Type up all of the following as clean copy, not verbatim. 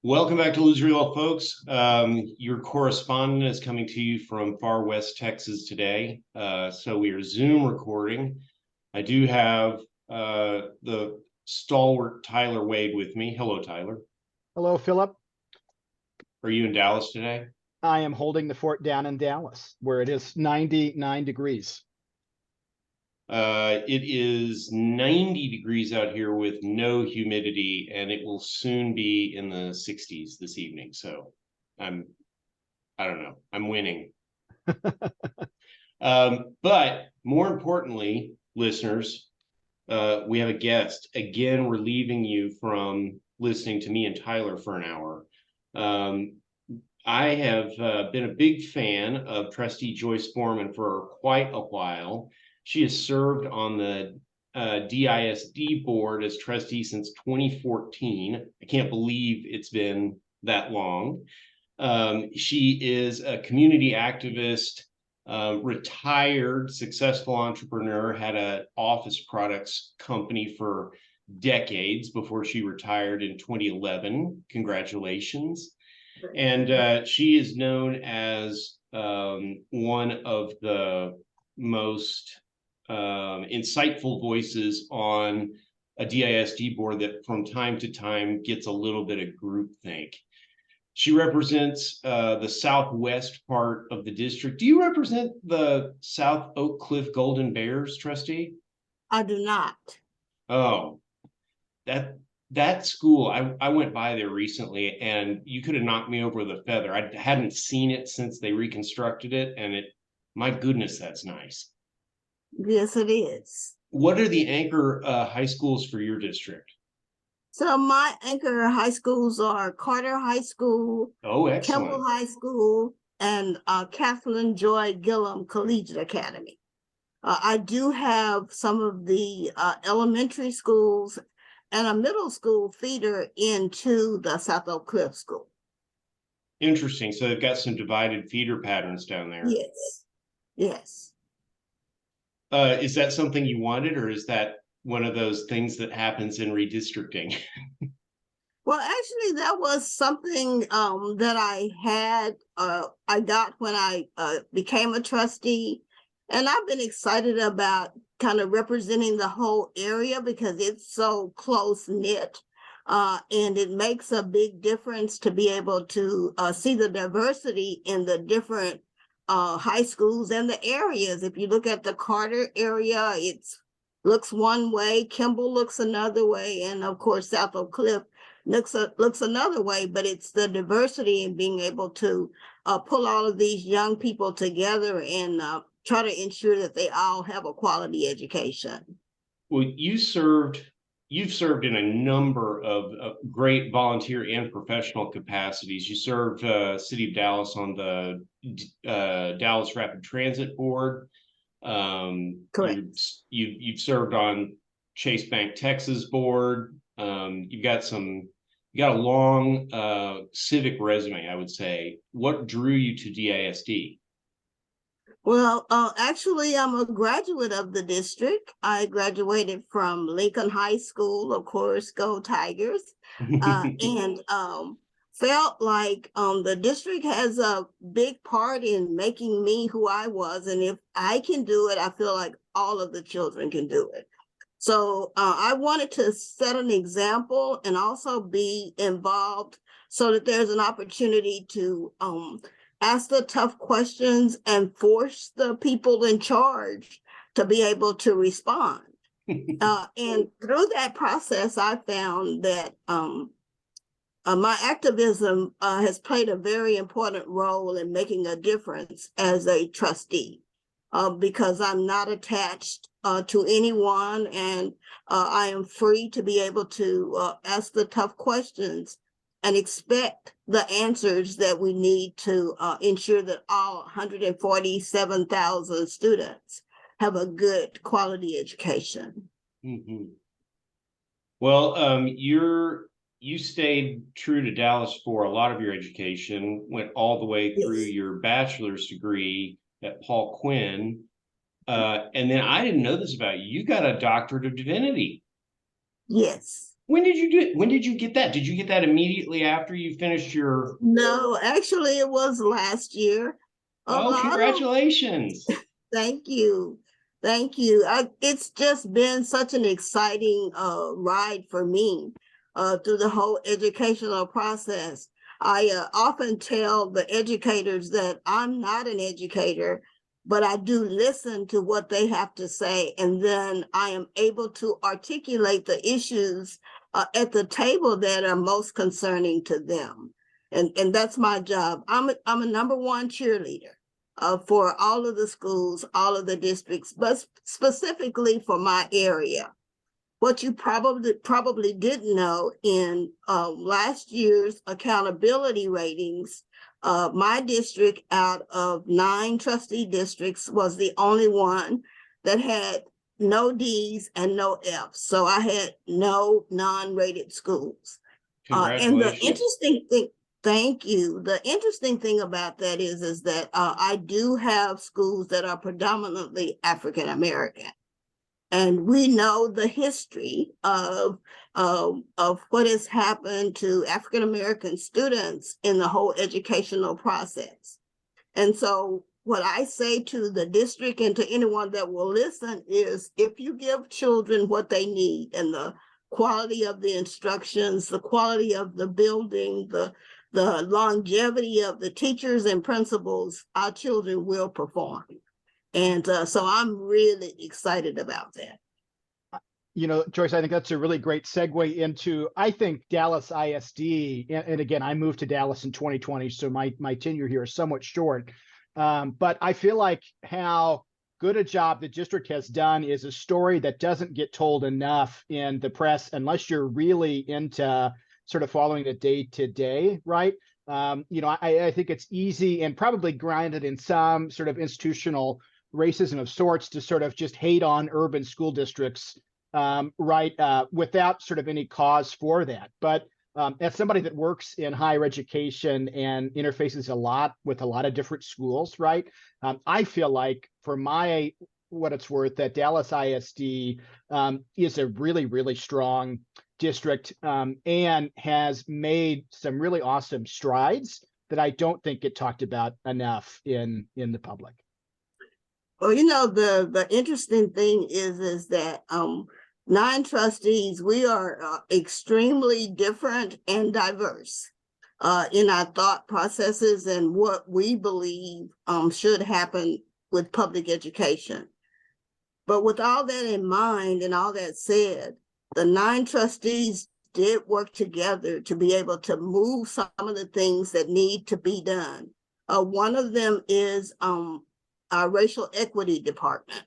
Welcome back to Loserville, folks. Your correspondent is coming to you from far west Texas today. So we are Zoom recording. I do have the stalwart Tyler Wade with me. Hello, Tyler. Hello, Philip. Are you in Dallas today? I am holding the fort down in Dallas, where it is 99 degrees. It is 90 degrees out here with no humidity, and it will soon be in the 60s this evening. So I don't know, I'm winning. But more importantly, listeners, we have a guest. Again, relieving you from listening to me and Tyler for an hour. I have been a big fan of Trustee Joyce Foreman for quite a while. She has served on the DISD board as trustee since 2014. I can't believe it's been that long. She is a community activist, retired, successful entrepreneur, had an office products company for decades before she retired in 2011. Congratulations. And she is known as one of the most insightful voices on a DISD board that from time to time gets a little bit of groupthink. She represents the southwest part of the district. Do you represent the South Oak Cliff Golden Bears, trustee? I do not. Oh, that school, I went by there recently, and you could have knocked me over with a feather. I hadn't seen it since they reconstructed it, and my goodness, that's nice. Yes, it is. What are the anchor high schools for your district? So my anchor high schools are Carter High School, Oh, excellent. Temple High School, and Kathleen Joy Gillum Collegiate Academy. I do have some of the elementary schools and a middle school feeder into the South Oak Cliff School. Interesting. So they've got some divided feeder patterns down there. Yes, yes. Is that something you wanted, or is that one of those things that happens in redistricting? Well, actually, that was something that I got when I became a trustee. And I've been excited about kind of representing the whole area because it's so close knit. And it makes a big difference to be able to see the diversity in the different high schools and the areas. If you look at the Carter area, it looks one way, Kimball looks another way, and of course, South Oak Cliff looks another way, but it's the diversity and being able to pull all of these young people together and try to ensure that they all have a quality education. Well, you've served in a number of great volunteer and professional capacities. You served City of Dallas on the Dallas Rapid Transit Board. Correct. You've served on Chase Bank Texas Board. You've got a long civic resume, I would say. What drew you to DISD? Well, actually, I'm a graduate of the district. I graduated from Lincoln High School, of course, go Tigers, and felt like the district has a big part in making me who I was. And if I can do it, I feel like all of the children can do it. So I wanted to set an example and also be involved so that there's an opportunity to ask the tough questions and force the people in charge to be able to respond. And through that process, I found that my activism has played a very important role in making a difference as a trustee because I'm not attached to anyone, and I am free to be able to ask the tough questions and expect the answers that we need to ensure that all 147,000 students have a good quality education. Mm-hmm. Well, you stayed true to Dallas for a lot of your education, went all the way through your bachelor's degree at Paul Quinn. And then I didn't know this about you. You got a doctorate of divinity. Yes. When did you get that? Did you get that immediately after you finished your? No, actually, it was last year. A Oh, lot of congratulations. Thank you. Thank you. It's just been such an exciting ride for me through the whole educational process. I often tell the educators that I'm not an educator, but I do listen to what they have to say, and then I am able to articulate the issues at the table that are most concerning to them. And that's my job. I'm a number one cheerleader for all of the schools, all of the districts, but specifically for my area. What you probably didn't know in last year's accountability ratings, my district out of 9 trustee districts was the only one that had no D's and no F's. So I had no non-rated schools. And the Congratulations. interesting thing, thank you. The interesting thing about that is that I do have schools that are predominantly African American, and we know the history of what has happened to African American students in the whole educational process. And so, what I say to the district and to anyone that will listen is, if you give children what they need and the quality of the instructions, the quality of the building, the longevity of the teachers and principals, our children will perform. And so I'm really excited about that. You know, Joyce, I think that's a really great segue into, I think, Dallas ISD. And again, I moved to Dallas in 2020, so my tenure here is somewhat short. But I feel like how good a job the district has done is a story that doesn't get told enough in the press unless you're really into sort of following the day to day, right? You know, I think it's easy and probably grounded in some sort of institutional racism of sorts to sort of just hate on urban school districts, right, without sort of any cause for that. But as somebody that works in higher education and interfaces a lot with a lot of different schools, right, I feel like, for what it's worth, that Dallas ISD is a really, really strong district and has made some really awesome strides that I don't think get talked about enough in the public. Well, you know, the interesting thing is that 9 trustees, we are extremely different and diverse in our thought processes and what we believe should happen with public education. But with all that in mind and all that said, the 9 trustees did work together to be able to move some of the things that need to be done. One of them is our racial equity department.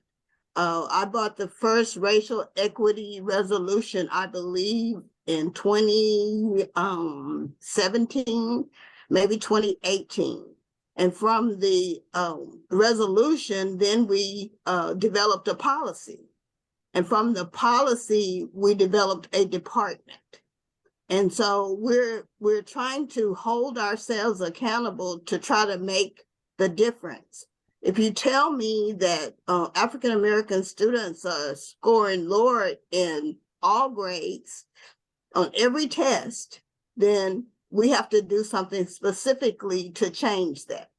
I bought the first racial equity resolution, I believe, in 2017, maybe 2018. And from the resolution, then we developed a policy. And from the policy, we developed a department. And so we're trying to hold ourselves accountable to try to make the difference. If you tell me that African American students are scoring lower in all grades on every test, then we have to do something specifically to change that.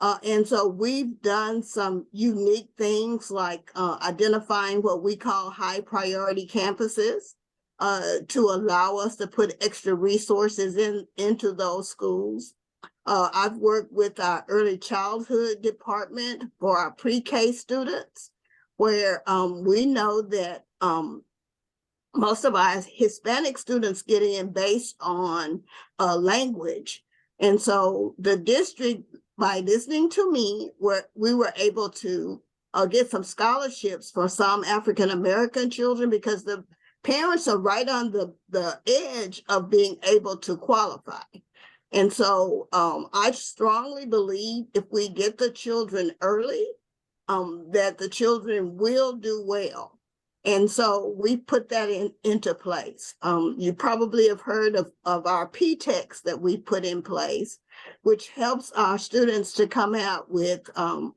And so we've done some unique things like identifying what we call high priority campuses to allow us to put extra resources into those schools. I've worked with our early childhood department for our pre-K students, where we know that most of our Hispanic students get in based on language. And so the district, by listening to me, we were able to get some scholarships for some African American children because the parents are right on the edge of being able to qualify. And so I strongly believe if we get the children early, that the children will do well. And so we put that into place. You probably have heard of our P-TEX that we put in place, which helps our students to come out with an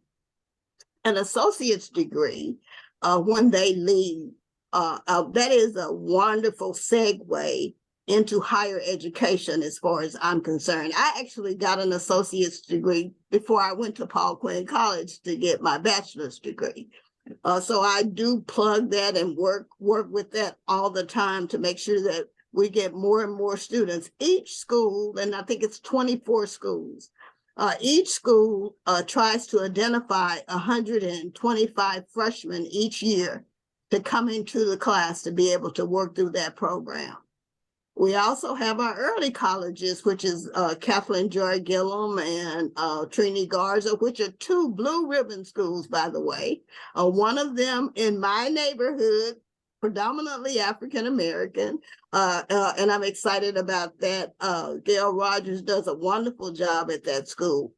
associate's degree when they leave. that is a wonderful segue into higher education as far as I'm concerned. I actually got an associate's degree before I went to Paul Quinn College to get my bachelor's degree. So I do plug that and work with that all the time to make sure that we get more and more students. Each school, and I think it's 24 schools, each school tries to identify 125 freshmen each year to come into the class to be able to work through that program. We also have our early colleges, which is Kathleen Joy Gillum and Trini Garza, which are 2 blue ribbon schools, by the way. One of them in my neighborhood, predominantly African-American, and I'm excited about that. Gail Rogers does a wonderful job at that school.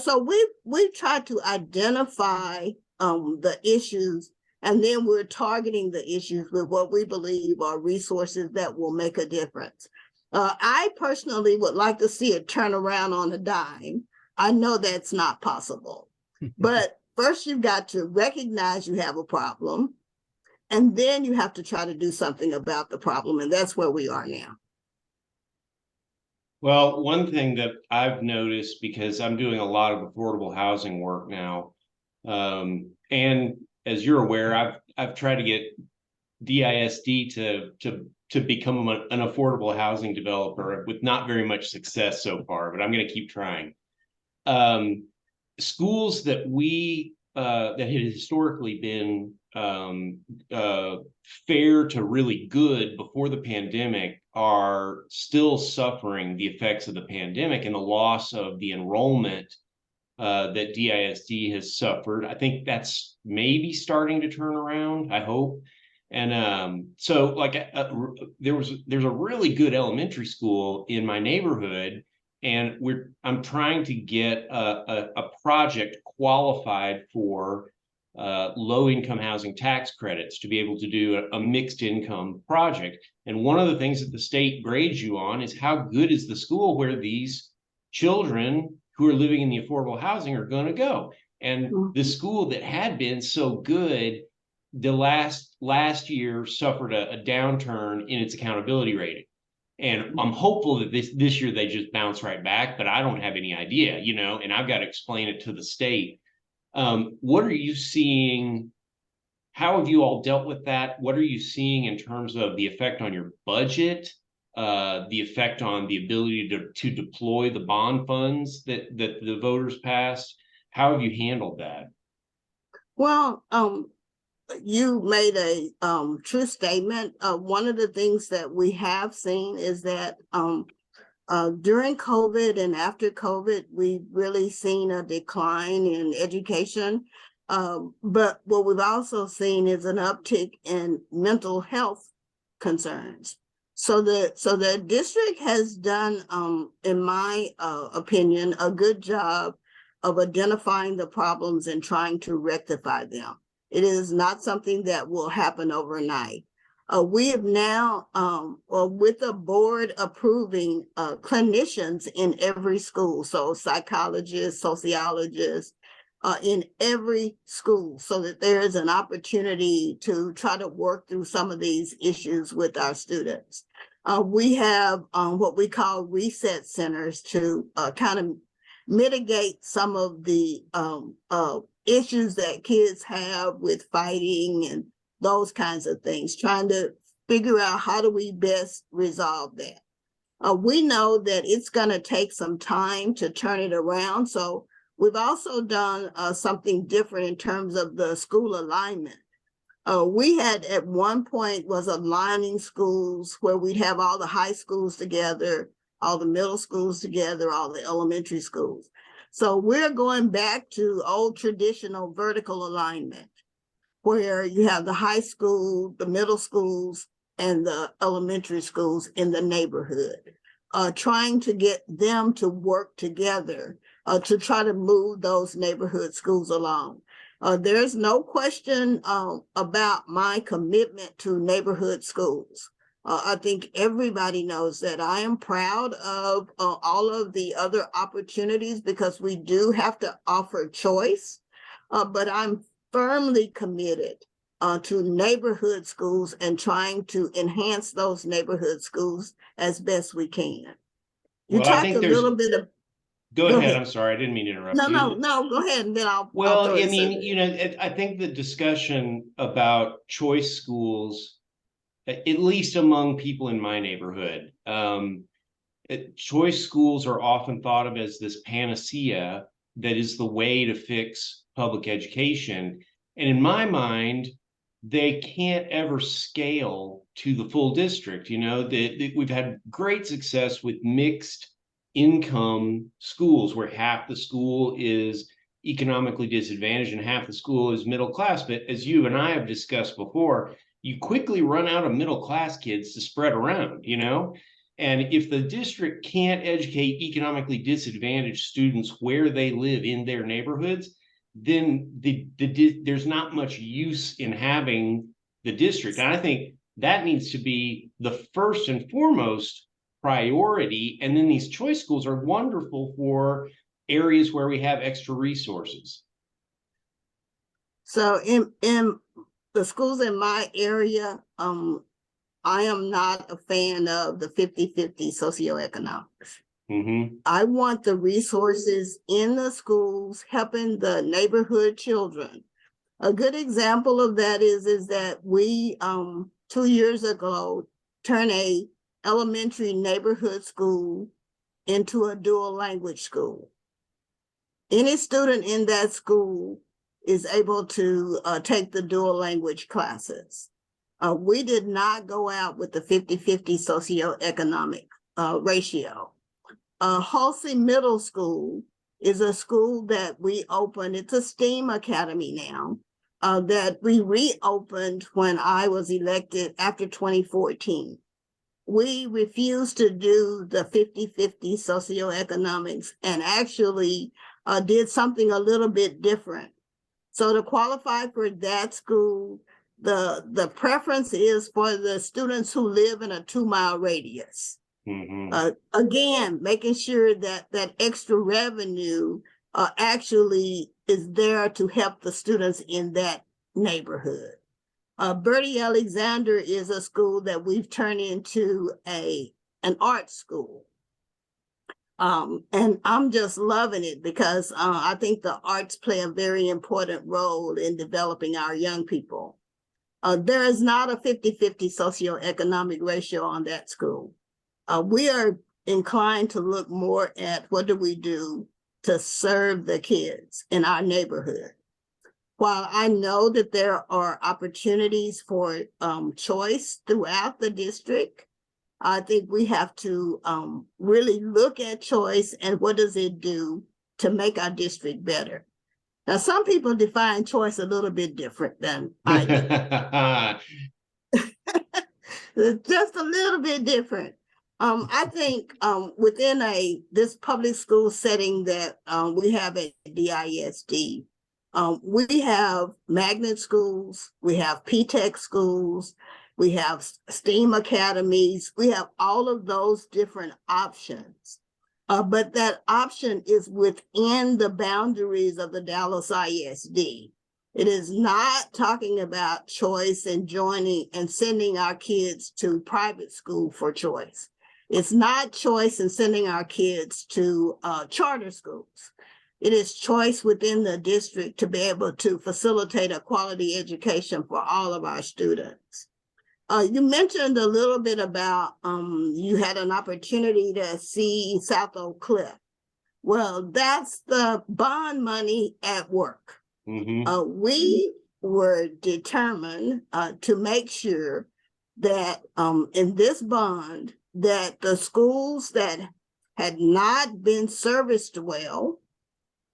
So we've tried to identify the issues, and then we're targeting the issues with what we believe are resources that will make a difference. I personally would like to see it turn around on a dime. I know that's not possible, but first you've got to recognize you have a problem, and then you have to try to do something about the problem, and that's where we are now. Well, one thing that I've noticed, because I'm doing a lot of affordable housing work now, and as you're aware, I've tried to get DISD to become an affordable housing developer with not very much success so far, but I'm going to keep trying. Schools that that had historically been fair to really good before the pandemic are still suffering the effects of the pandemic and the loss of the enrollment that DISD has suffered. I think that's maybe starting to turn around, I hope. And so like there's a really good elementary school in my neighborhood, and I'm trying to get a project qualified for low-income housing tax credits to be able to do a mixed income project. And one of the things that the state grades you on is how good is the school where these children who are living in the affordable housing are going to go. And the school that had been so good, the last year suffered a downturn in its accountability rating. And I'm hopeful that this year they just bounce right back, but I don't have any idea, and I've got to explain it to the state. What are you seeing? How have you all dealt with that? What are you seeing in terms of the effect on your budget, the effect on the ability to deploy the bond funds that the voters passed? How have you handled that? Well, you made a true statement. One of the things that we have seen is that during COVID and after COVID, we've really seen a decline in education. But what we've also seen is an uptick in mental health concerns. So the district has done, in my opinion, a good job of identifying the problems and trying to rectify them. It is not something that will happen overnight. We have now, with the board approving clinicians in every school, so psychologists, sociologists, in every school, so that there is an opportunity to try to work through some of these issues with our students. We have what we call reset centers to kind of mitigate some of the issues that kids have with fighting and those kinds of things, trying to figure out how do we best resolve that. We know that it's going to take some time to turn it around. So we've also done something different in terms of the school alignment. We had at one point was aligning schools where we'd have all the high schools together, all the middle schools together, all the elementary schools. So we're going back to old traditional vertical alignment, where you have the high school, the middle schools, and the elementary schools in the neighborhood, trying to get them to work together to try to move those neighborhood schools along. There's no question about my commitment to neighborhood schools. I think everybody knows that I am proud of all of the other opportunities, because we do have to offer choice, but I'm firmly committed to neighborhood schools and trying to enhance those neighborhood schools as best we can. You Well, I talked think a little bit of. go Go ahead. ahead. I'm sorry. I didn't mean to interrupt No, you. no, go ahead, and then I'll Well, throw I this in mean, there. I think the discussion about choice schools, at least among people in my neighborhood, choice schools are often thought of as this panacea that is the way to fix public education. And in my mind, they can't ever scale to the full district. We've had great success with mixed income schools where half the school is economically disadvantaged and half the school is middle class. But as you and I have discussed before, you quickly run out of middle class kids to spread around, And if the district can't educate economically disadvantaged students where they live in their neighborhoods, then there's not much use in having the district. And I think that needs to be the first and foremost priority. And then these choice schools are wonderful for areas where we have extra resources. So in the schools in my area, I am not a fan of the 50-50 socioeconomics. Mm-hmm. I want the resources in the schools helping the neighborhood children. A good example of that is that we 2 years ago turned a elementary neighborhood school into a dual language school. Any student in that school is able to take the dual language classes. We did not go out with the 50-50 socioeconomic ratio. Halsey Middle School is a school that we opened. It's a STEAM academy now that we reopened when I was elected after 2014. We refused to do the 50-50 socioeconomics and actually did something a little bit different. So to qualify for that school, the preference is for the students who live in a 2-mile radius. Mm-hmm. Again, making sure that that extra revenue actually is there to help the students in that neighborhood. Bertie Alexander is a school that we've turned into an art school. And I'm just loving it because I think the arts play a very important role in developing our young people. There is not a 50-50 socioeconomic ratio on that school. We are inclined to look more at what do we do to serve the kids in our neighborhood. While I know that there are opportunities for choice throughout the district, I think we have to really look at choice and what does it do to make our district better. Now, some people define choice a little bit different than I do. Just a little bit different. I think within this public school setting that we have at DISD, we have magnet schools, we have P-TECH schools, we have STEAM academies, we have all of those different options. But that option is within the boundaries of the Dallas ISD. It is not talking about choice and joining and sending our kids to private school for choice. It's not choice and sending our kids to charter schools. It is choice within the district to be able to facilitate a quality education for all of our students. You mentioned a little bit about you had an opportunity to see South Oak Cliff. Well, that's the bond money at work. Mm-hmm. We were determined to make sure that in this bond that the schools that had not been serviced well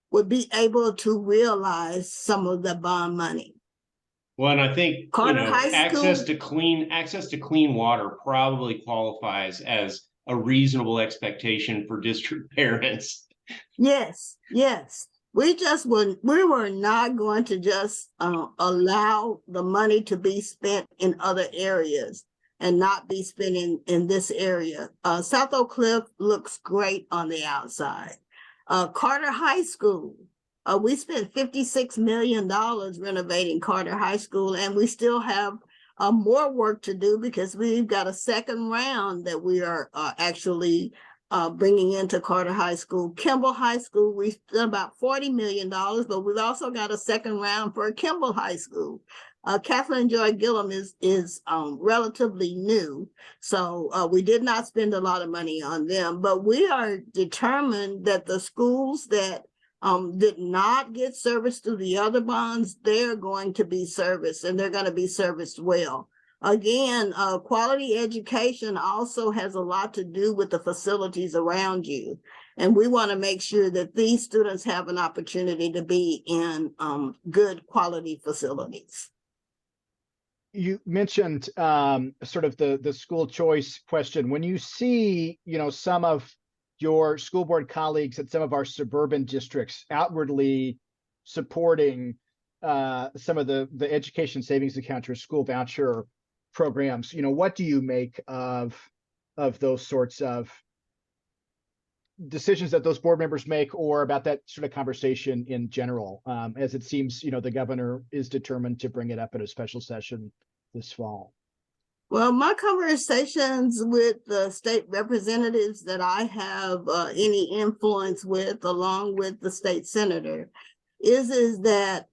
would be able to realize some of the bond money. Well, and I think Carter High access School, to clean water probably qualifies as a reasonable expectation for district parents. yes. We were not going to just allow the money to be spent in other areas and not be spent in this area. South Oak Cliff looks great on the outside. Carter High School We spent $56 million renovating Carter High School, and we still have more work to do because we've got a second round that we are actually bringing into Carter High School. Kimball High School, we spent about $40 million, but we've also got a second round for Kimball High School. Kathleen Joy Gillum is relatively new, so we did not spend a lot of money on them, but we are determined that the schools that did not get service through the other bonds, they're going to be serviced, and they're going to be serviced well. Again, quality education also has a lot to do with the facilities around you. And we want to make sure that these students have an opportunity to be in good quality facilities. You mentioned sort of the school choice question. When you see, some of your school board colleagues at some of our suburban districts outwardly supporting some of the education savings account or school voucher programs, what do you make of those sorts of decisions that those board members make, or about that sort of conversation in general, as it seems, the governor is determined to bring it up at a special session this fall? Well, my conversations with the state representatives that I have any influence with, along with the state senator, is that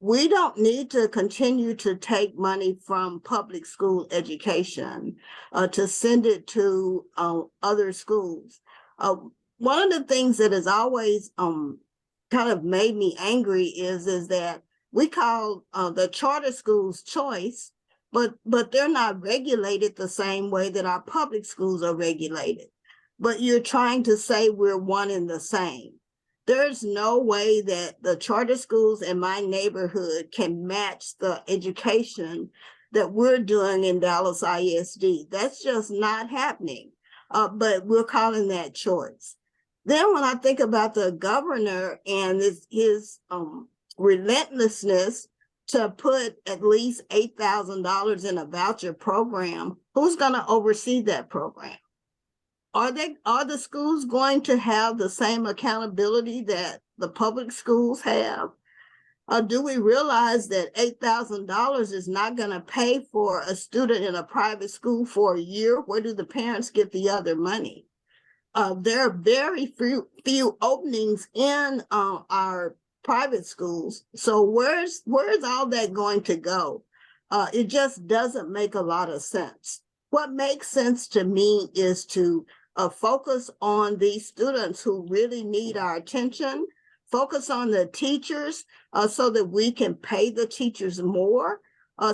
we don't need to continue to take money from public school education to send it to other schools. One of the things that has always kind of made me angry is that we call the charter schools choice, but they're not regulated the same way that our public schools are regulated. But you're trying to say we're one and the same. There's no way that the charter schools in my neighborhood can match the education that we're doing in Dallas ISD. That's just not happening. But we're calling that choice. Then when I think about the governor and his relentlessness to put at least $8,000 in a voucher program, who's going to oversee that program? Are the schools going to have the same accountability that the public schools have? Do we realize that $8,000 is not going to pay for a student in a private school for a year? Where do the parents get the other money? There are very few openings in our private schools. So where's all that going to go? It just doesn't make a lot of sense. What makes sense to me is to focus on these students who really need our attention, focus on the teachers so that we can pay the teachers more,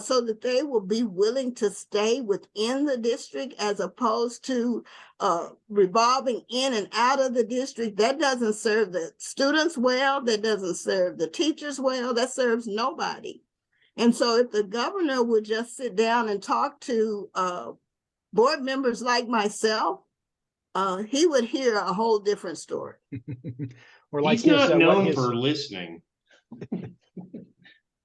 so that they will be willing to stay within the district as opposed to revolving in and out of the district. That doesn't serve the students well, that doesn't serve the teachers well, that serves nobody. And so if the governor would just sit down and talk to board members like myself, he would hear a whole different story. Or like he's not known for listening.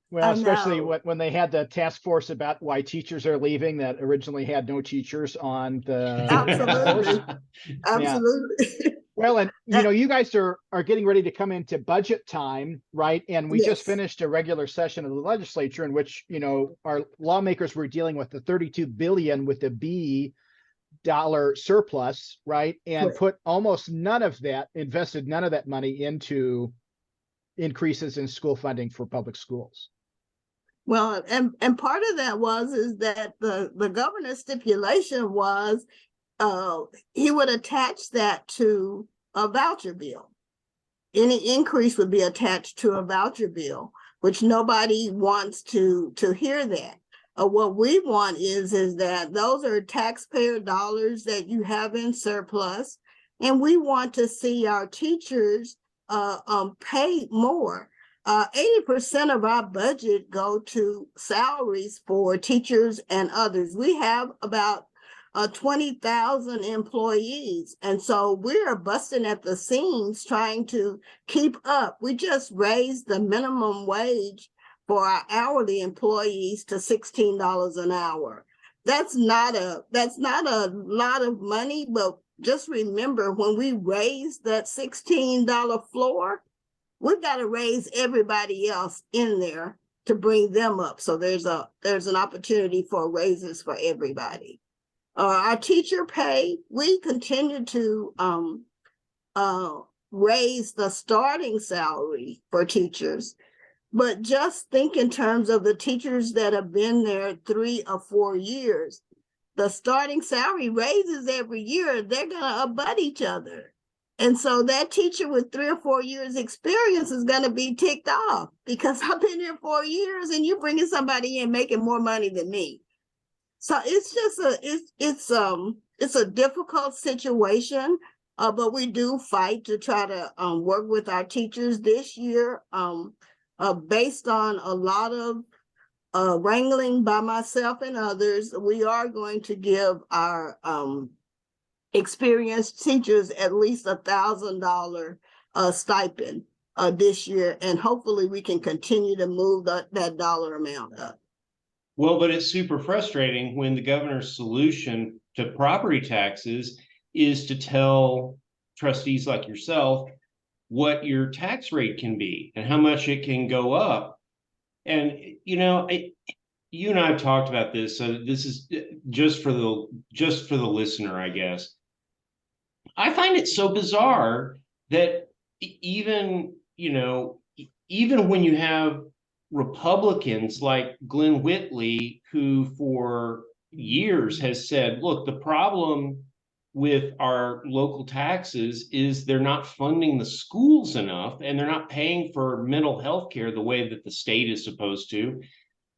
Well, especially when they had the task force about why teachers are leaving that originally had no teachers on the Absolutely. Absolutely. Yeah. Well, and you guys are getting ready to come into budget time, right? And we just finished a regular session of the legislature in which, our lawmakers were dealing with the $32 billion with the B dollar surplus, right? And put almost invested none of that money into increases in school funding for public schools. Well, and part of that is that the governor's stipulation was he would attach that to a voucher bill. Any increase would be attached to a voucher bill, which nobody wants to hear that. What we want is that those are taxpayer dollars that you have in surplus, and we want to see our teachers pay more. 80% of our budget go to salaries for teachers and others. We have about 20,000 employees, and so we're busting at the seams trying to keep up. We just raised the minimum wage for our hourly employees to $16 an hour. That's not a lot of money, but just remember when we raised that $16 floor, we've got to raise everybody else in there to bring them up. So there's an opportunity for raises for everybody. Our teacher pay, we continue to raise the starting salary for teachers, but just think in terms of the teachers that have been there 3 or 4 years. The starting salary raises every year. They're gonna abut each other. And so that teacher with 3 or 4 years experience is going to be ticked off because I've been here 4 years and you're bringing somebody in making more money than me. So it's just it's a difficult situation, but we do fight to try to work with our teachers this year, based on a lot of wrangling by myself and others. We are going to give our experienced teachers at least $1,000 stipend this year, and hopefully we can continue to move that dollar amount up. Well, but it's super frustrating when the governor's solution to property taxes is to tell trustees like yourself what your tax rate can be and how much it can go up. And, you know, you and I have talked about this, so this is just for the listener, I guess. I find it so bizarre that even when you have Republicans like Glenn Whitley, who for years has said, look, the problem with our local taxes is they're not funding the schools enough and they're not paying for mental health care the way that the state is supposed to.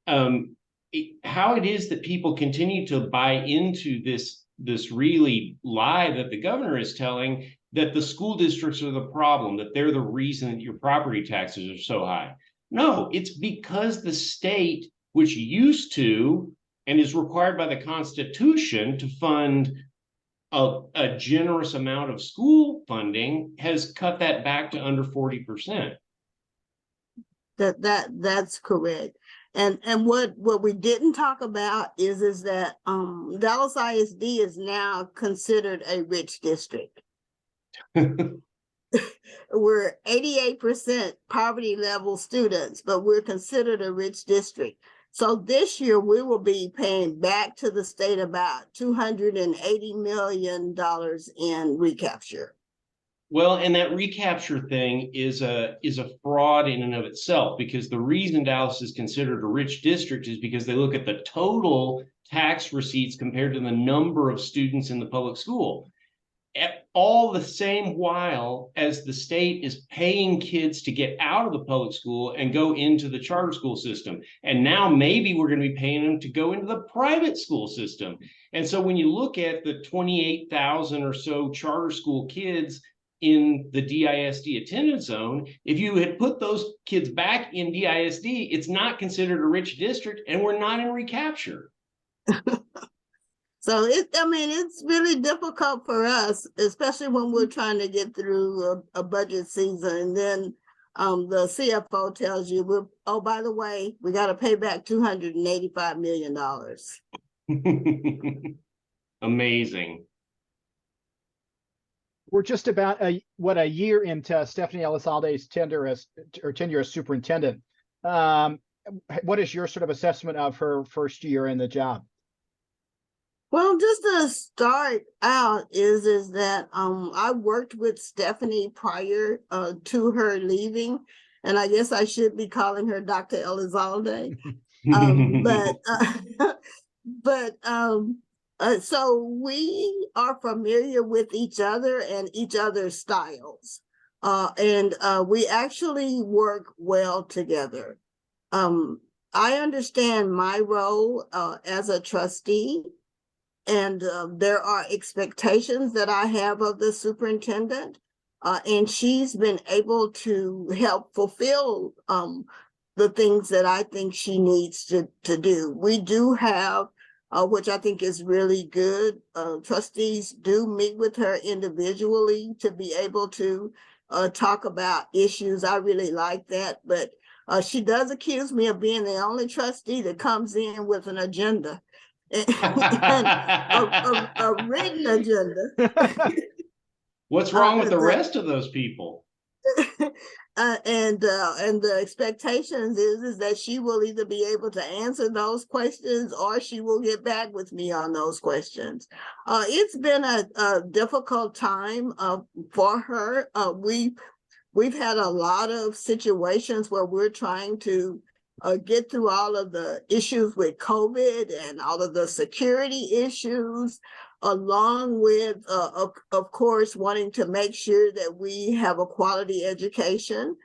How it is that people continue to buy into this really lie that the governor is telling, that the school districts are the problem, that they're the reason that your property taxes are so high. No, it's because the state, which used to and is required by the Constitution to fund a generous amount of school funding, has cut that back to under 40%. That's correct. And what we didn't talk about is that Dallas ISD is now considered a rich district. We're 88% poverty level students, but we're considered a rich district. So this year we will be paying back to the state about $280 million in recapture. Well, and that recapture thing is a fraud in and of itself, because the reason Dallas is considered a rich district is because they look at the total tax receipts compared to the number of students in the public school. All the same while as the state is paying kids to get out of the public school and go into the charter school system. And now maybe we're going to be paying them to go into the private school system. And so when you look at the 28,000 or so charter school kids in the DISD attendance zone, if you had put those kids back in DISD, it's not considered a rich district and we're not in recapture. So it's really difficult for us, especially when we're trying to get through a budget season. And then the CFO tells you, oh, by the way, we got to pay back $285 million. Amazing. We're just about a year into Stephanie Elizalde's tenure as superintendent. What is your sort of assessment of her first year in the job? Well, just to start out is that I worked with Stephanie prior to her leaving, and I guess I should be calling her Dr. Elizalde. So we are familiar with each other and each other's styles, and we actually work well together. I understand my role as a trustee. And there are expectations that I have of the superintendent, and she's been able to help fulfill the things that I think she needs to do. We do have, which I think is really good, trustees do meet with her individually to be able to talk about issues. I really like that, but she does accuse me of being the only trustee that comes in with an agenda. a written agenda. What's wrong with the rest of those people? and the expectations is that she will either be able to answer those questions or she will get back with me on those questions. It's been a difficult time for her. We've had a lot of situations where we're trying to get through all of the issues with COVID and all of the security issues, along with, of course, wanting to make sure that we have a quality education.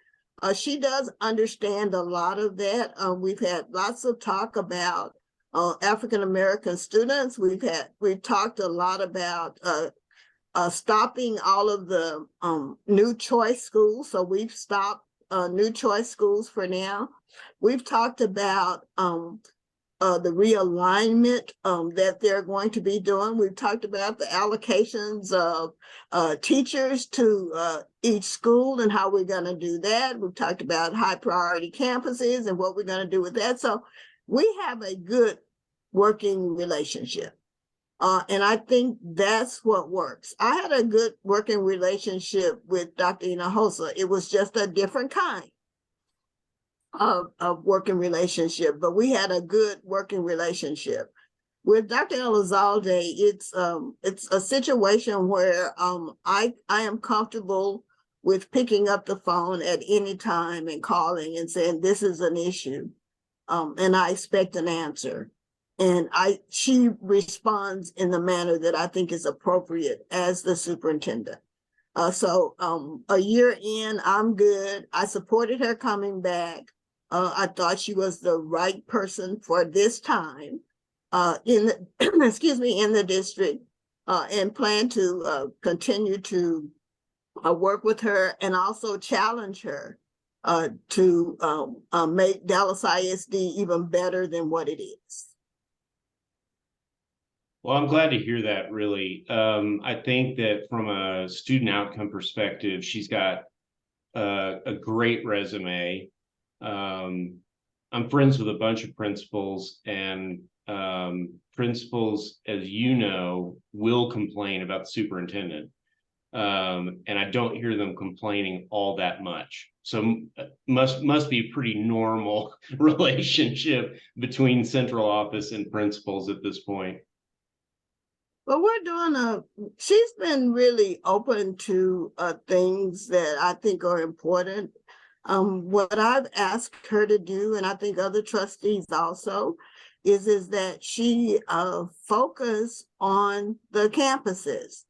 She does understand a lot of that. We've had lots of talk about African-American students. We've talked a lot about stopping all of the new choice schools. So we've stopped new choice schools for now. We've talked about the realignment that they're going to be doing. We've talked about the allocations of teachers to each school and how we're going to do that. We've talked about high priority campuses and what we're going to do with that. So we have a good working relationship. And I think that's what works. I had a good working relationship with Dr. Hinojosa. It was just a different kind of working relationship, but we had a good working relationship. With Dr. Elizalde, it's a situation where I am comfortable with picking up the phone at any time and calling and saying, this is an issue, and I expect an answer. And she responds in the manner that I think is appropriate as the superintendent. So a year in, I'm good. I supported her coming back. I thought she was the right person for this time in the in the district, and plan to continue to work with her and also challenge her to make Dallas ISD even better than what it is. Well, I'm glad to hear that, really. I think that from a student outcome perspective, she's got a great resume. I'm friends with a bunch of principals, and principals, as you know, will complain about the superintendent. And I don't hear them complaining all that much. So must be a pretty normal relationship between central office and principals at this point. Well, she's been really open to things that I think are important. What I've asked her to do, and I think other trustees also, is that she focus on the campuses,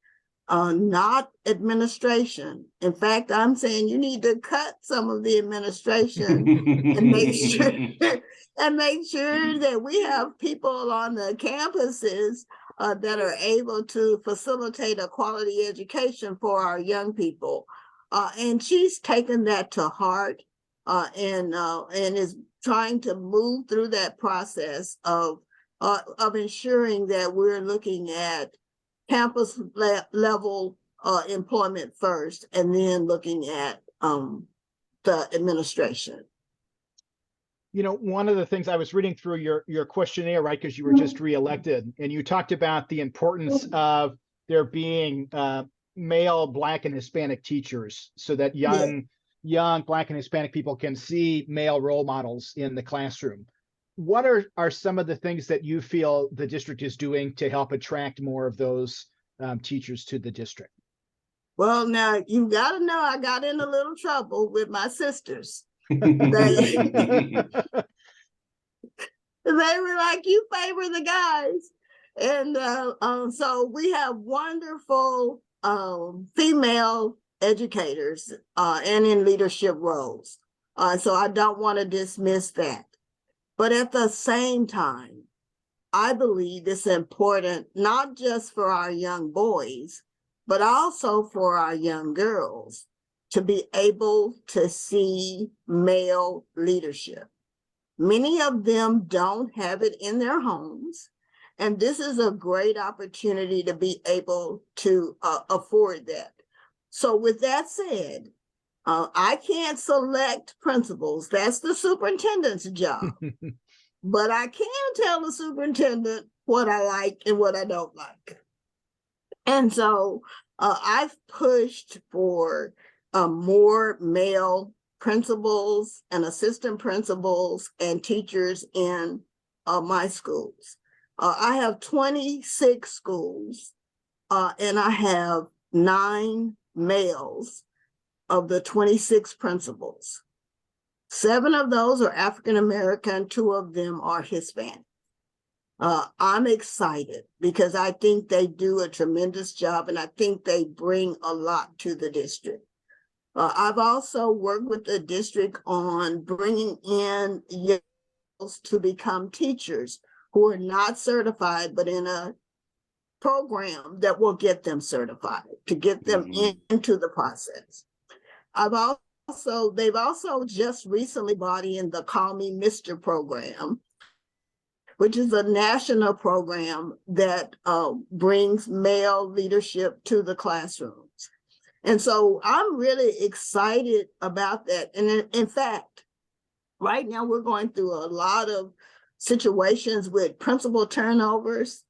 not administration. In fact, I'm saying you need to cut some of the administration and make sure that we have people on the campuses that are able to facilitate a quality education for our young people. And she's taken that to heart and is trying to move through that process of ensuring that we're looking at campus level employment first, and then looking at the administration. One of the things I was reading through your questionnaire, right, because you were just reelected, and you talked about the importance of there being male, Black, and Hispanic teachers, so that young Black and Hispanic people can see male role models in the classroom. What are some of the things that you feel the district is doing to help attract more of those teachers to the district? Well, now you got to know I got in a little trouble with my sisters. They were like, you favor the guys. And so we have wonderful female educators and in leadership roles. So I don't want to dismiss that. But at the same time, I believe it's important, not just for our young boys, but also for our young girls, to be able to see male leadership. Many of them don't have it in their homes, and this is a great opportunity to be able to afford that. So with that said, I can't select principals. That's the superintendent's job. But I can tell the superintendent what I like and what I don't like. And so I've pushed for more male principals and assistant principals and teachers in my schools. I have 26 schools, and I have 9 males of the 26 principals. 7 of those are African American, 2 of them are Hispanic. I'm excited because I think they do a tremendous job, and I think they bring a lot to the district. I've also worked with the district on bringing in young to become teachers who are not certified, but in a program that will get them certified, to get them into the process. They've also just recently brought in the Call Me Mr. program, which is a national program that brings male leadership to the classrooms. And so I'm really excited about that. And in fact, right now we're going through a lot of situations with principal turnovers.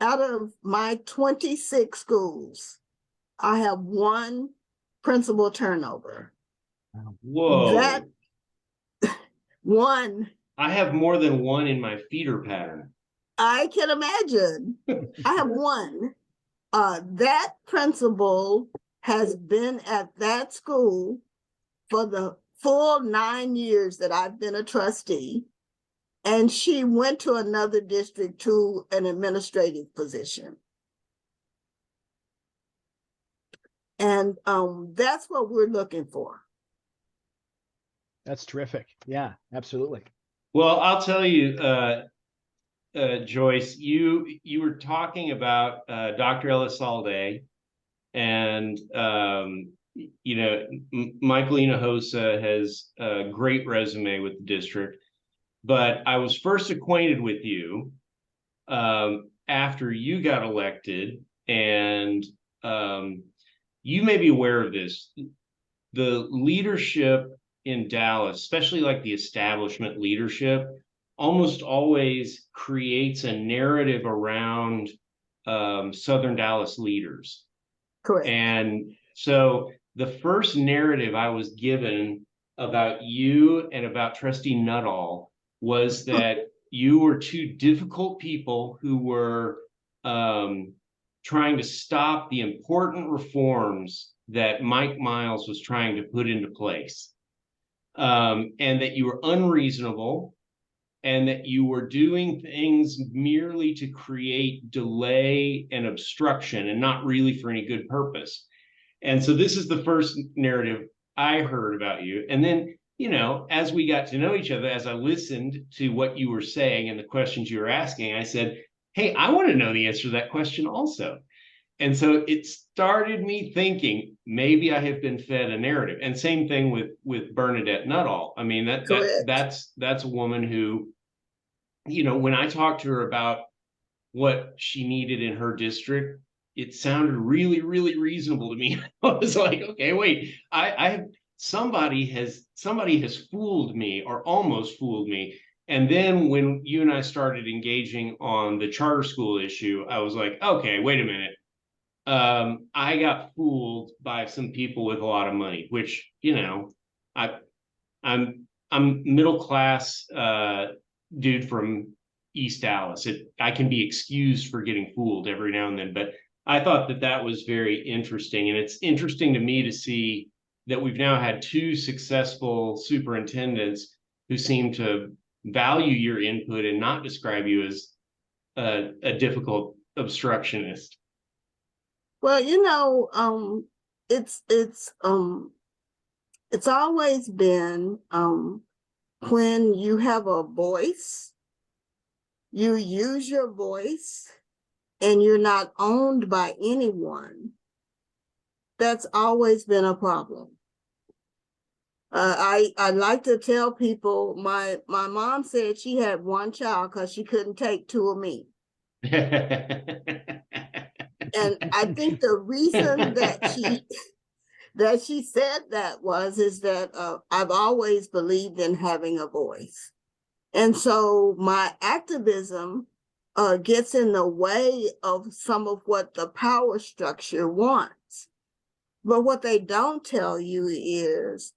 Out of my 26 schools, I have 1 principal turnover. Whoa. That 1. I have more than 1 in my feeder pattern. I can imagine. I have 1. That principal has been at that school for the full 9 years that I've been a trustee. And she went to another district to an administrative position. And that's what we're looking for. That's terrific. Yeah, absolutely. Well, I'll tell you, Joyce, you were talking about Dr. Elizalde, and you know, Michael Hinojosa has a great resume with the district. But I was first acquainted with you after you got elected, and you may be aware of this. The leadership in Dallas, especially like the establishment leadership, almost always creates a narrative around Southern Dallas leaders. Correct. And so the first narrative I was given about you and about Trustee Nuttall was that you were 2 difficult people who were trying to stop the important reforms that Mike Miles was trying to put into place. And that you were unreasonable, and that you were doing things merely to create delay and obstruction and not really for any good purpose. And so this is the first narrative I heard about you. And then, you know, as we got to know each other, as I listened to what you were saying and the questions you were asking, I said, hey, I want to know the answer to that question also. And so it started me thinking, maybe I have been fed a narrative. And same thing with Bernadette Nuttall. I mean, that's a woman who, you know, when I talked to her about what she needed in her district, it sounded really, really reasonable to me. I was like, okay, wait, somebody has fooled me, or almost fooled me. And then when you and I started engaging on the charter school issue, I was like, okay, wait a minute. I got fooled by some people with a lot of money, which, you know, I'm middle class dude from East Dallas. I can be excused for getting fooled every now and then, but I thought that was very interesting. And it's interesting to me to see that we've now had 2 successful superintendents who seem to value your input and not describe you as a difficult obstructionist. Well, you know, it's always been when you have a voice, you use your voice, and you're not owned by anyone. That's always been a problem. I like to tell people, my mom said she had 1 child because she couldn't take 2 of me. And I think the reason that she said that is that I've always believed in having a voice. And so my activism gets in the way of some of what the power structure wants. But what they don't tell you is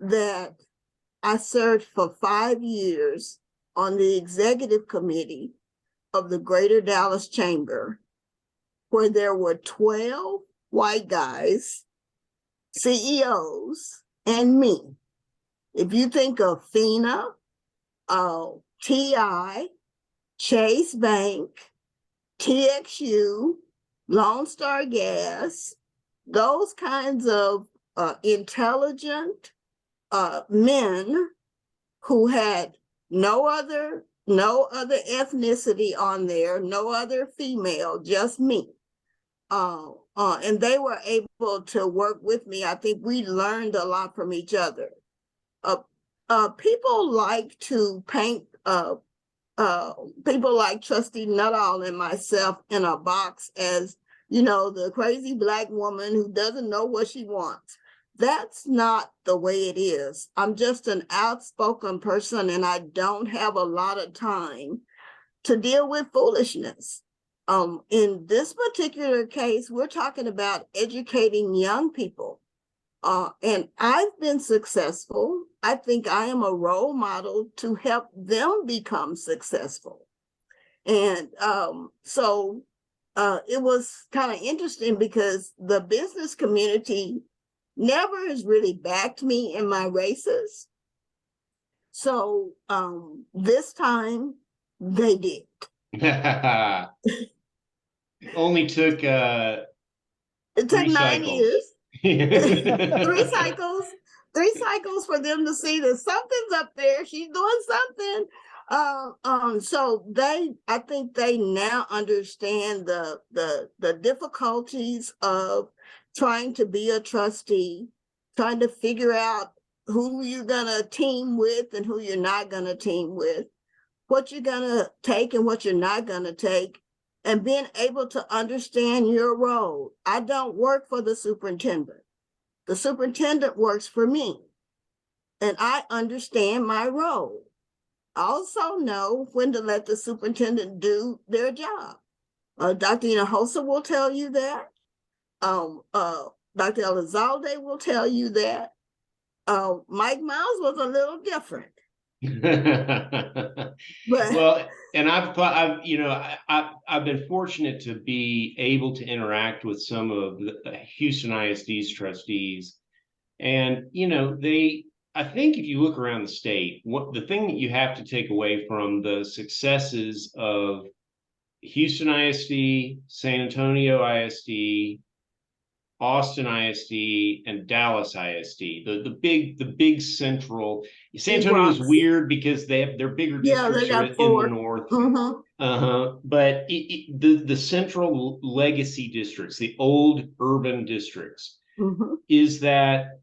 that I served for 5 years on the executive committee of the Greater Dallas Chamber, where there were 12 white guys, CEOs, and me. If you think of FINA, TI, Chase Bank, TXU, Lone Star Gas, those kinds of intelligent men who had no other ethnicity on there, no other female, just me. And they were able to work with me. I think we learned a lot from each other. People like to paint people like Trustee Nuttall and myself in a box as, you know, the crazy Black woman who doesn't know what she wants. That's not the way it is. I'm just an outspoken person, and I don't have a lot of time to deal with foolishness. In this particular case, we're talking about educating young people. And I've been successful. I think I am a role model to help them become successful. And so it was kind of interesting because the business community never has really backed me in my races. So this time they did. Only took It took 9 years. 3 cycles for them to see that something's up there. She's doing something. So I think they now understand the difficulties of trying to be a trustee, trying to figure out who you're gonna team with and who you're not gonna team with, what you're gonna take and what you're not gonna take, and being able to understand your role. I don't work for the superintendent. The superintendent works for me, and I understand my role. I also know when to let the superintendent do their job. Dr. Hinojosa will tell you that. Dr. Elizalde will tell you that. Mike Miles was a little different. But well, and I've been fortunate to be able to interact with some of the Houston ISD's trustees, and I think if you look around the state, the thing that you have to take away from the successes of Houston ISD, San Antonio ISD, Austin ISD, and Dallas ISD, the big central. San Antonio is weird because their bigger districts are in the north. But the central legacy districts, the old urban districts, is that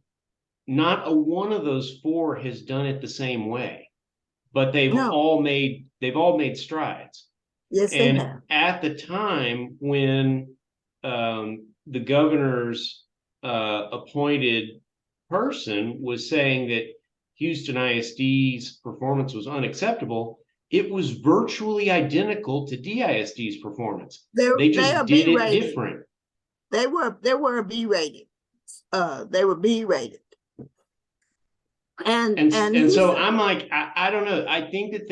not a one of those 4 has done it the same way, but they've all made strides. Yes, and they have. At the time when the governor's appointed person was saying that Houston ISD's performance was unacceptable, it was virtually identical to DISD's performance. They just did it different. They were B rated. They were B rated. And so I'm like, I don't know. I think that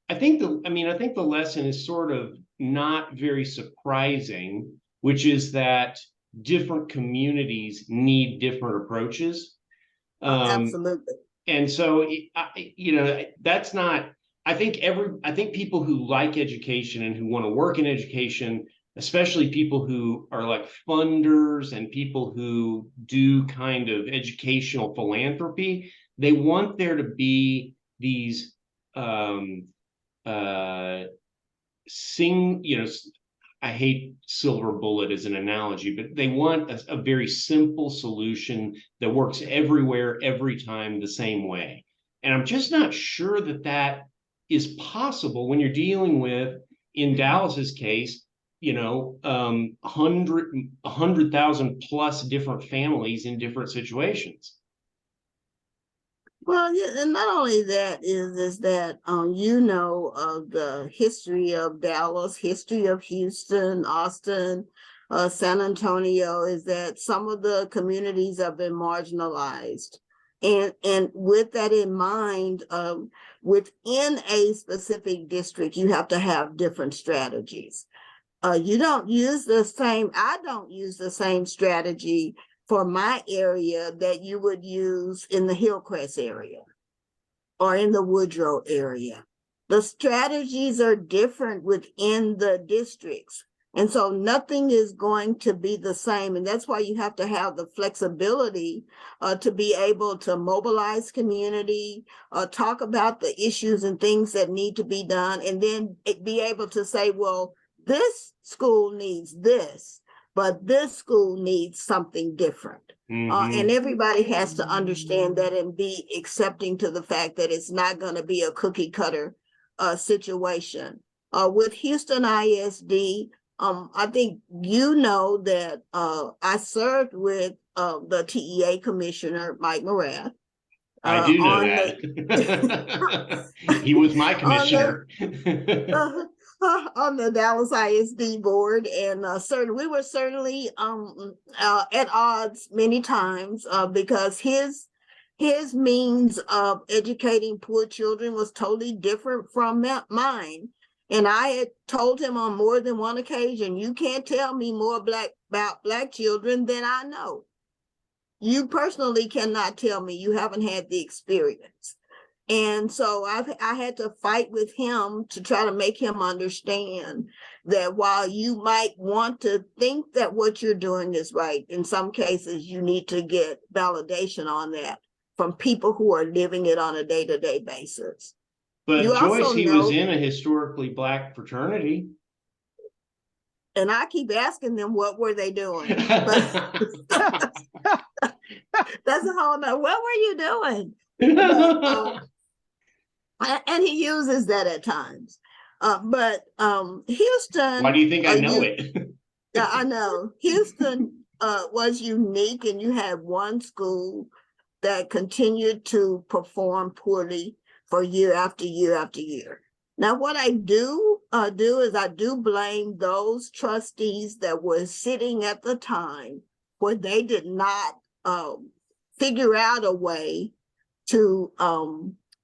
I think the lesson is sort of not very surprising, which is that different communities need different approaches. Absolutely. And so, that's not, I think people who like education and who want to work in education, especially people who are like funders and people who do kind of educational philanthropy, they want there to be these I hate silver bullet as an analogy, but they want a very simple solution that works everywhere, every time, the same way. And I'm just not sure that is possible when you're dealing with, in Dallas's case, 100,000 plus different families in different situations. Well, yeah, and not only that is that of the history of Dallas, history of Houston, Austin, San Antonio, is that some of the communities have been marginalized. And with that in mind, within a specific district, you have to have different strategies. You don't use the same, I don't use the same strategy for my area that you would use in the Hillcrest area or in the Woodrow area. The strategies are different within the districts. And so nothing is going to be the same. And that's why you have to have the flexibility to be able to mobilize community, talk about the issues and things that need to be done, and then be able to say, well, this school needs this, but this school needs something different. And everybody has to understand that and be accepting to the fact that it's not going to be a cookie cutter situation. With Houston ISD, I think you know that I served with the TEA commissioner, Mike Morath. I do know that. He was my commissioner. On the Dallas ISD board, and we were certainly at odds many times because his means of educating poor children was totally different from mine. And I had told him on more than one occasion, you can't tell me more about Black children than I know. You personally cannot tell me, you haven't had the experience. And so I had to fight with him to try to make him understand that while you might want to think that what you're doing is right, in some cases you need to get validation on that from people who are living it on a day-to-day basis. But Joyce, he was in a historically Black fraternity. And I keep asking them, what were they doing? That's a whole nother, what were you doing? But, and he uses that at times. But Houston. Why do you think I know it? Yeah, I know. Houston was unique, and you had one school that continued to perform poorly for year after year after year. Now, what I do is I do blame those trustees that were sitting at the time where they did not figure out a way to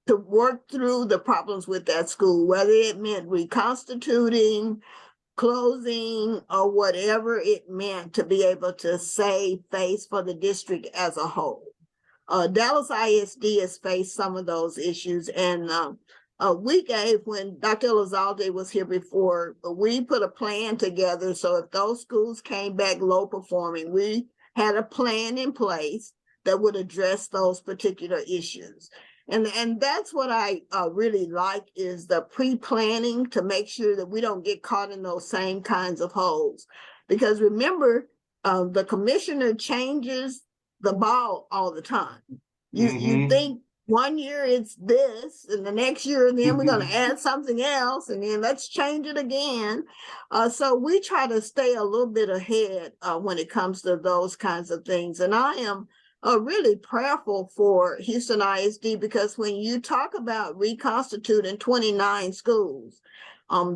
work through the problems with that school, whether it meant reconstituting, closing, or whatever it meant to be able to save face for the district as a whole. Dallas ISD has faced some of those issues, and we gave, when Dr. Elizalde was here before, we put a plan together. So if those schools came back low performing, we had a plan in place that would address those particular issues. And that's what I really like, is the pre-planning to make sure that we don't get caught in those same kinds of holes. Because remember, the commissioner changes the ball all the time. You think one year it's this, and the next year, and then we're going to add something else, and then let's change it again. So we try to stay a little bit ahead when it comes to those kinds of things. And I am really prayerful for Houston ISD, because when you talk about reconstituting 29 schools,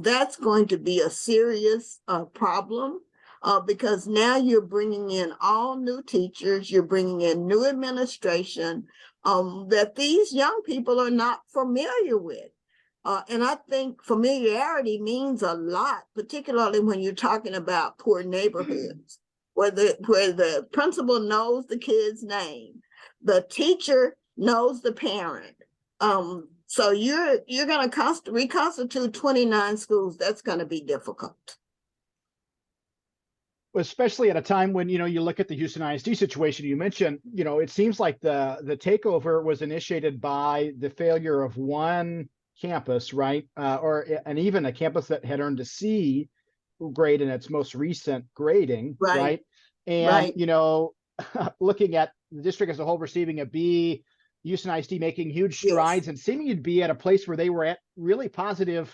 that's going to be a serious problem. Because now you're bringing in all new teachers, you're bringing in new administration that these young people are not familiar with. And I think familiarity means a lot, particularly when you're talking about poor neighborhoods, where the principal knows the kid's name, the teacher knows the parent. So you're going to reconstitute 29 schools. That's going to be difficult. Especially at a time when, you look at the Houston ISD situation you mentioned, it seems like the takeover was initiated by the failure of one campus, right? And even a campus that had earned a C grade in its most recent grading, right? And, looking at the district as a whole receiving a B, Houston ISD making huge strides and seeming to be at a place where they were at really positive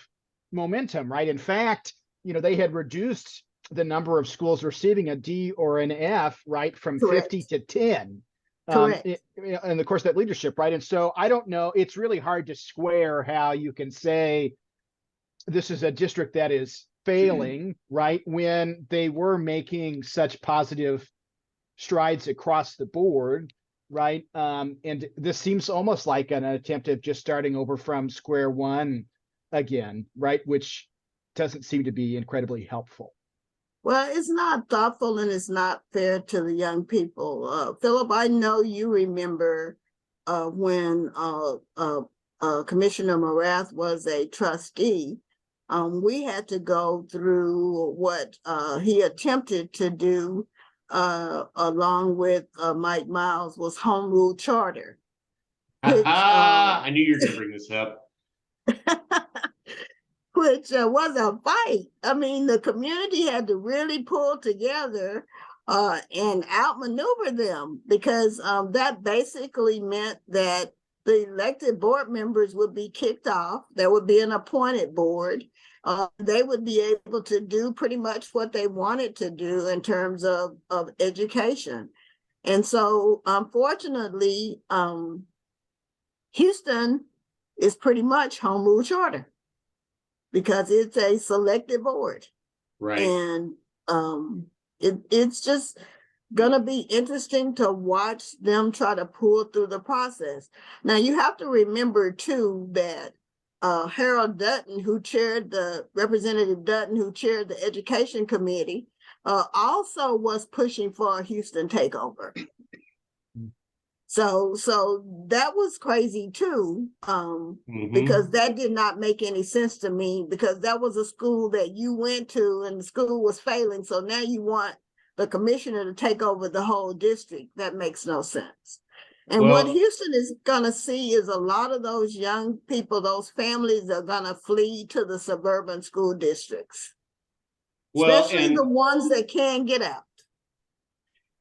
momentum, right? In fact, they had reduced the number of schools receiving a D or an F, right, from 50 to 10 in the course of that leadership, right? And so I don't know, it's really hard to square how you can say this is a district that is failing, right, when they were making such positive strides across the board. right? And this seems almost like an attempt at just starting over from square one again, right? Which doesn't seem to be incredibly helpful. Well, it's not thoughtful and it's not fair to the young people. Philip, I know you remember when Commissioner Morath was a trustee. We had to go through what he attempted to do along with Mike Miles was home rule charter, which I knew you were going to bring this up. which was a fight. I mean, the community had to really pull together and outmaneuver them, because that basically meant that the elected board members would be kicked off. There would be an appointed board. They would be able to do pretty much what they wanted to do in terms of education. And so, unfortunately, Houston is pretty much home rule charter, because it's a selected board. Right. And it's just gonna be interesting to watch them try to pull through the process. Now, you have to remember too that Harold Dutton, Representative Dutton, who chaired the Education Committee, also was pushing for a Houston takeover. So that was crazy too, because that did not make any sense to me, because that was a school that you went to and the school was failing. So now you want the commissioner to take over the whole district. That makes no sense. And what Houston is going to see is a lot of those young people, those families are going to flee to the suburban school districts, especially the ones that can get out.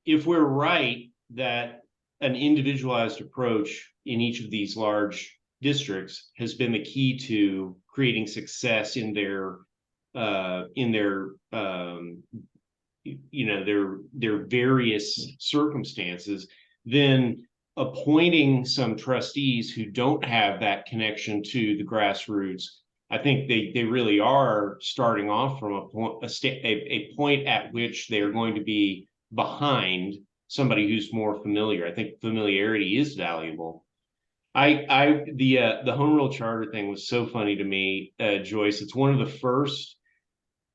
If we're right that an individualized approach in each of these large districts has been the key to creating success in their various circumstances, then appointing some trustees who don't have that connection to the grassroots, I think they really are starting off from a point at which they're going to be behind somebody who's more familiar. I think familiarity is valuable. The home rule charter thing was so funny to me, Joyce. It's one of the first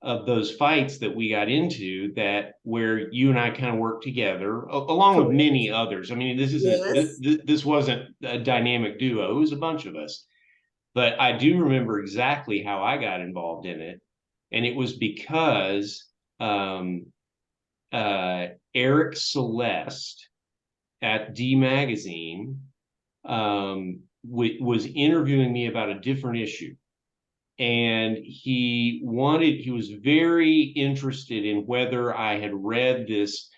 of those fights that we got into where you and I kind of worked together, along with many others. I mean, this wasn't a dynamic duo; it was a bunch of us. But I do remember exactly how I got involved in it, and it was because Eric Celeste at D Magazine was interviewing me about a different issue. And he was very interested in whether I had read this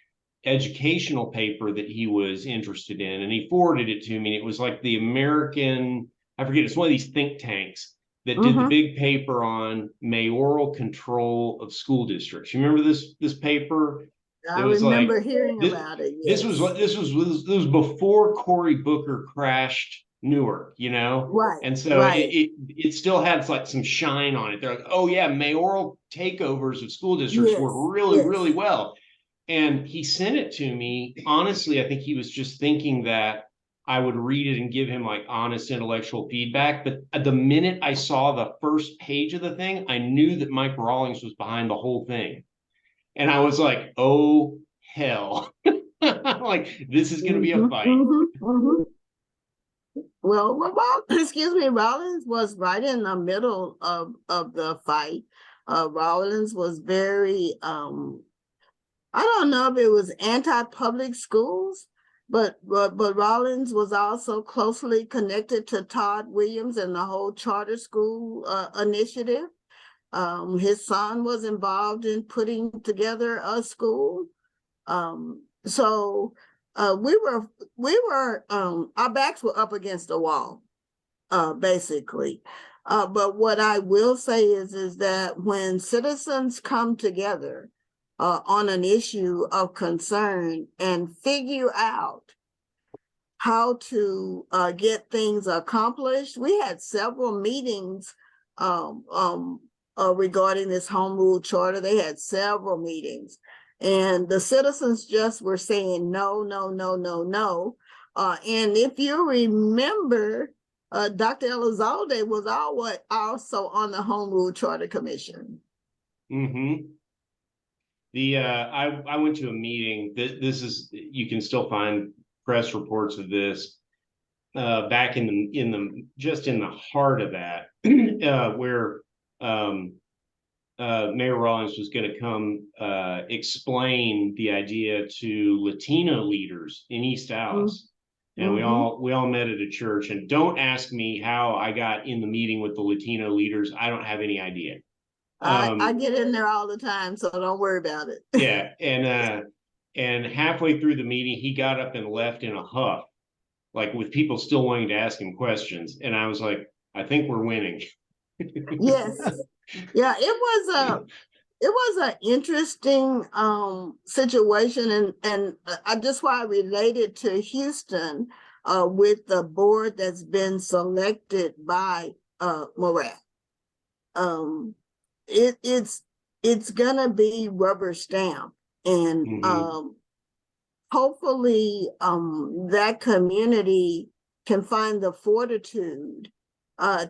educational paper that he was interested in. And he forwarded it to me. It was like the American, I forget, it's one of these think tanks that did the big paper on mayoral control of school districts. You remember this paper? I remember hearing about it. Yes. This was before Cory Booker crashed Newark, right? And so it still had like some shine on it. They're like, oh yeah, mayoral takeovers of school districts work really well. And he sent it to me. Honestly, I think he was just thinking that I would read it and give him like honest intellectual feedback. But the minute I saw the first page of the thing, I knew that Mike Rawlings was behind the whole thing. And I was like, oh, hell. Like, this is going to be a fight. Well, excuse me, Rawlings was right in the middle of the fight. Rawlings was very, I don't know if it was anti-public schools, but Rawlings was also closely connected to Todd Williams and the whole charter school initiative. His son was involved in putting together a school. So we were our backs were up against the wall, basically. But what I will say is that when citizens come together on an issue of concern and figure out how to get things accomplished, we had several meetings regarding this home rule charter. They had several meetings, and the citizens just were saying no. And if you remember, Dr. Elizalde was also on the Home Rule Charter Commission. Mm-hmm. I went to a meeting. This is, you can still find press reports of this back in the heart of that, where Mayor Rawlings was going to come explain the idea to Latino leaders in East Dallas. And we all met at a church. And don't ask me how I got in the meeting with the Latino leaders. I don't have any idea. I get in there all the time, so don't worry about it. Yeah, and halfway through the meeting, he got up and left in a huff, like with people still wanting to ask him questions. And I was like, I think we're winning. Yes. Yeah, it was an interesting situation, and I just why I related to Houston with the board that's been selected by Morat. It's gonna be rubber stamp, and hopefully that community can find the fortitude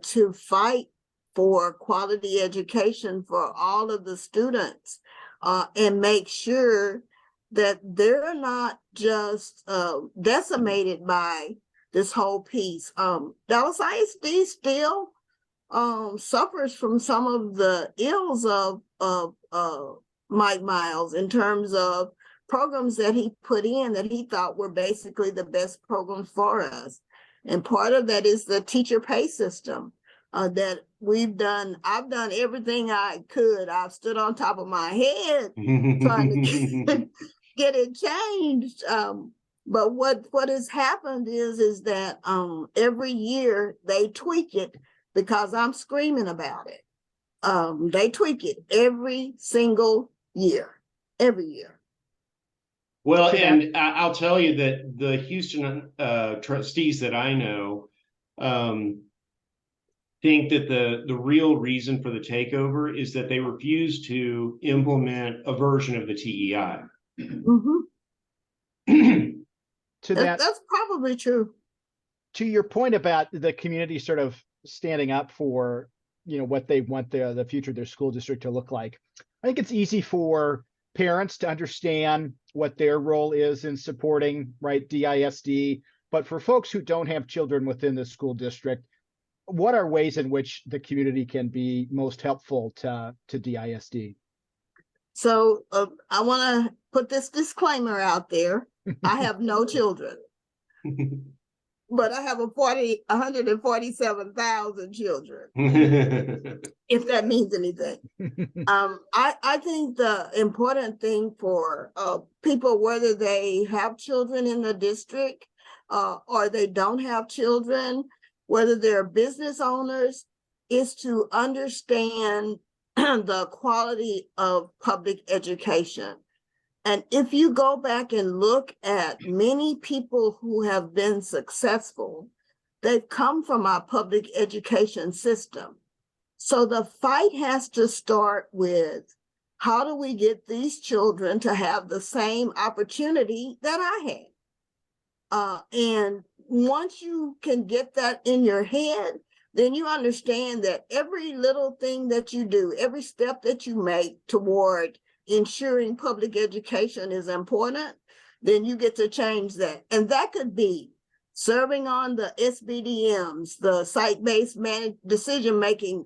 to fight for quality education for all of the students, and make sure that they're not just decimated by this whole piece. Dallas ISD still suffers from some of the ills of Mike Miles in terms of programs that he put in that he thought were basically the best programs for us. And part of that is the teacher pay system that I've done everything I could. I've stood on top of my head trying to get it changed. But what has happened is that every year they tweak it because I'm screaming about it. They tweak it every single year, every year. Well, and I'll tell you that the Houston trustees that I know think that the real reason for the takeover is that they refuse to implement a version of the TEI. That's probably true. To your point about the community sort of standing up for, what they want the future of their school district to look like, I think it's easy for parents to understand what their role is in supporting, right, DISD. But for folks who don't have children within the school district, what are ways in which the community can be most helpful to DISD? So I want to put this disclaimer out there. I have no children, but I have 147,000 children, if that means anything. I think the important thing for people, whether they have children in the district or they don't have children, whether they're business owners, is to understand the quality of public education. And if you go back and look at many people who have been successful, they've come from our public education system. So the fight has to start with, how do we get these children to have the same opportunity that I had? And once you can get that in your head, then you understand that every little thing that you do, every step that you make toward ensuring public education is important, then you get to change that. And that could be serving on the SBDMs, the site-based decision-making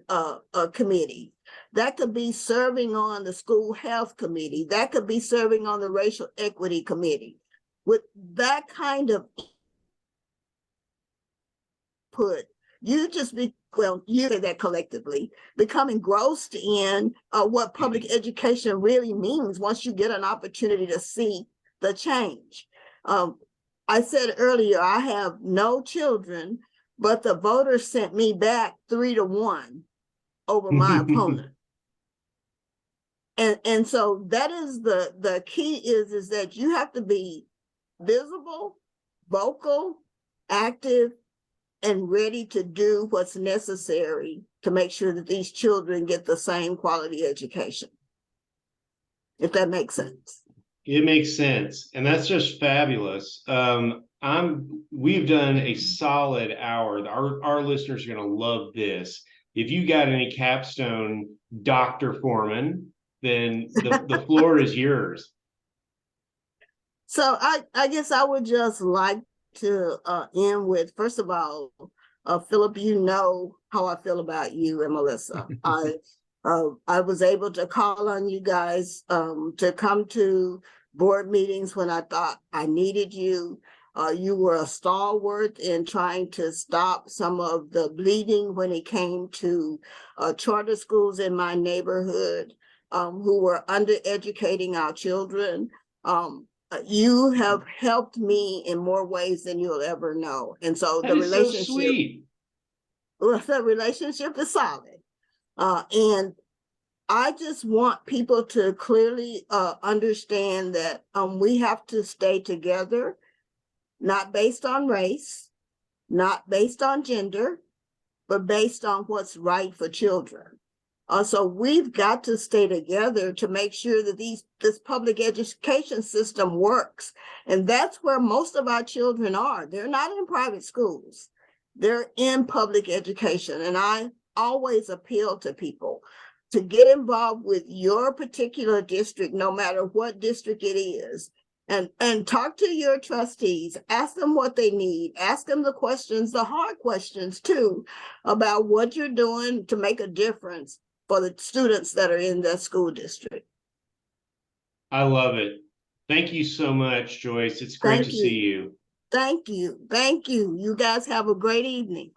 committee. That could be serving on the school health committee. That could be serving on the racial equity committee. With that kind of input, you say that collectively, become engrossed in what public education really means once you get an opportunity to see the change. I said earlier, I have no children, but the voters sent me back 3-1 over my opponent. And so that is the key is that you have to be visible, vocal, active, and ready to do what's necessary to make sure that these children get the same quality education. If that makes sense. It makes sense. And that's just fabulous. we've done a solid hour. Our listeners are going to love this. If you got any capstone, Dr. Foreman, then the floor is yours. So I guess I would just like to end with, first of all, Philip, you know how I feel about you and Melissa. I was able to call on you guys to come to board meetings when I thought I needed you. You were a stalwart in trying to stop some of the bleeding when it came to charter schools in my neighborhood who were undereducating our children. You have helped me in more ways than you'll ever know. And so That is so sweet. Well, the relationship is solid. And I just want people to clearly understand that we have to stay together, not based on race, not based on gender, but based on what's right for children. So we've got to stay together to make sure that this public education system works. And that's where most of our children are. They're not in private schools. They're in public education. And I always appeal to people to get involved with your particular district, no matter what district it is, and talk to your trustees, ask them what they need, ask them the questions, the hard questions too, about what you're doing to make a difference for the students that are in that school district. I love it. Thank you so much, Joyce. It's great to see you. Thank you. Thank you. You guys have a great evening.